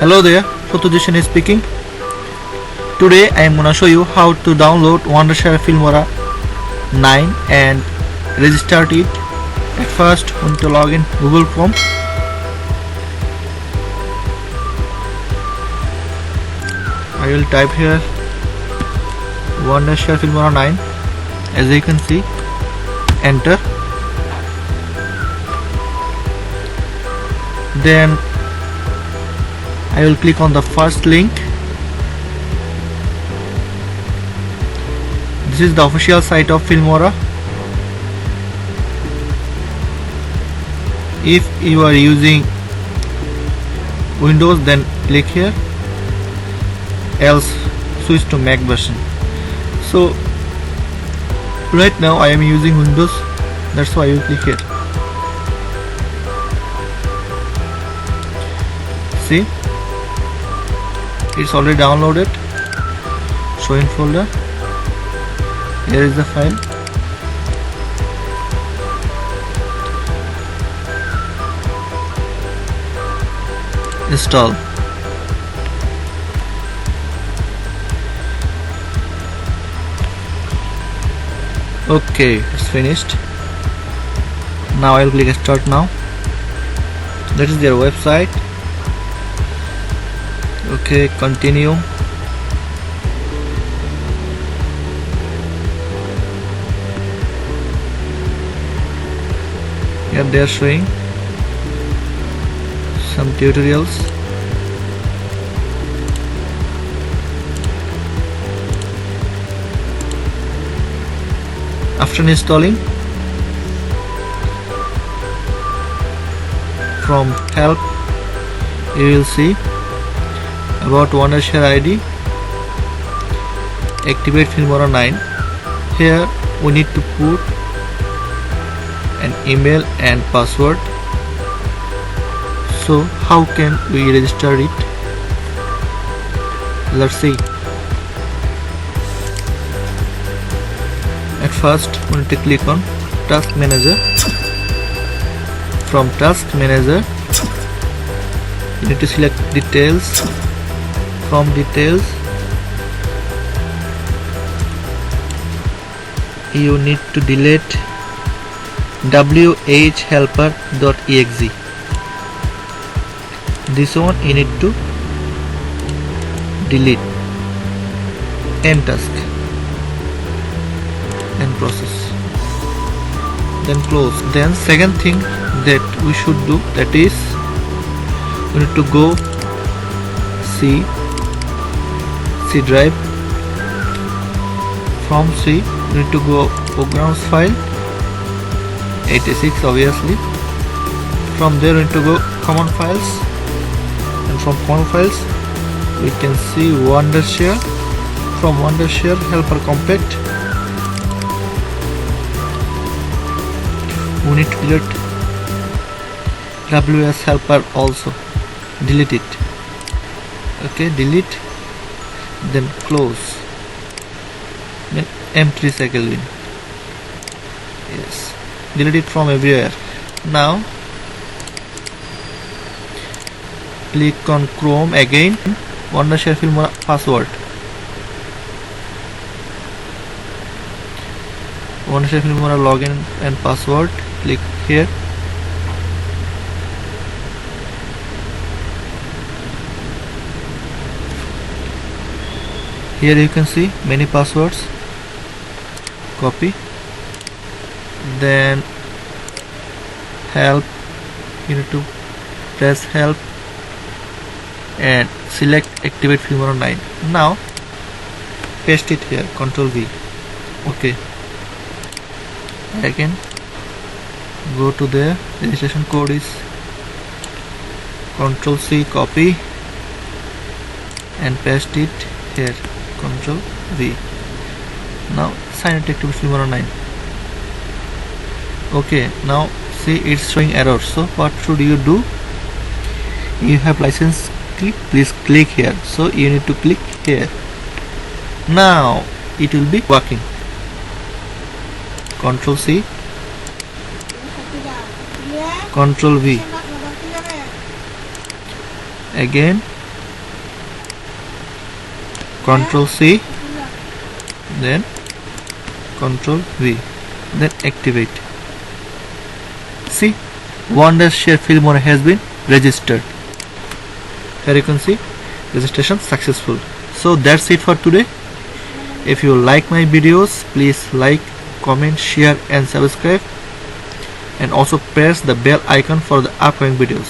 Hello there, Satyajit is speaking. Today I am gonna show you how to download WONDERSHARE Filmora 9 and register it. At first, we need to log in Google Chrome. I will type here WONDERSHARE Filmora 9. As you can see, enter. Then I will click on the first link. This is the official site of Filmora. If you are using Windows, then click here, else switch to Mac version. So right now I am using Windows, that's why I will click here. See, it's already downloaded. Show in folder. Here is the file. Install. Okay, it's finished. Now I will click start now. That is their website. Okay, continue. Here they are showing some tutorials. After installing, from help you will see about WONDERSHARE ID, activate Filmora 9. Here we need to put an email and password. So how can we register it? Let's see. At first we need to click on Task Manager. From Task Manager you need to select Details. From Details you need to delete whelper.exe. This one you need to delete. End task, end process, then close. Then second thing that we should do, that is we need to go C drive. From C we need to go programs file 86 obviously. From there we need to go common files, and from common files we can see WONDERSHARE. From WONDERSHARE helper compact we need to delete WS helper also. Delete it. Okay, delete, then close, then empty cycle bin. Yes, delete it from everywhere. Now click on Chrome again, WONDERSHARE Filmora password. WONDERSHARE Filmora login and password. Click here. Here you can see many passwords. Copy. Then help, you need to press help and select activate Filmora 9. Now paste it here, Ctrl V. Okay, again go to there. Registration code is Ctrl C, copy and paste it here, Ctrl V. Now sign it to activate Filmora 9. Okay, now see it's showing error. So what should you do? You have license key, please click here. So you need to click here. Now it will be working. Ctrl C, Ctrl V, again Control C, then Control V, then activate. See, WONDERSHARE Filmora has been registered. Here you can see registration successful. So that's it for today. If you like my videos, please like, comment, share and subscribe, and also press the bell icon for the upcoming videos.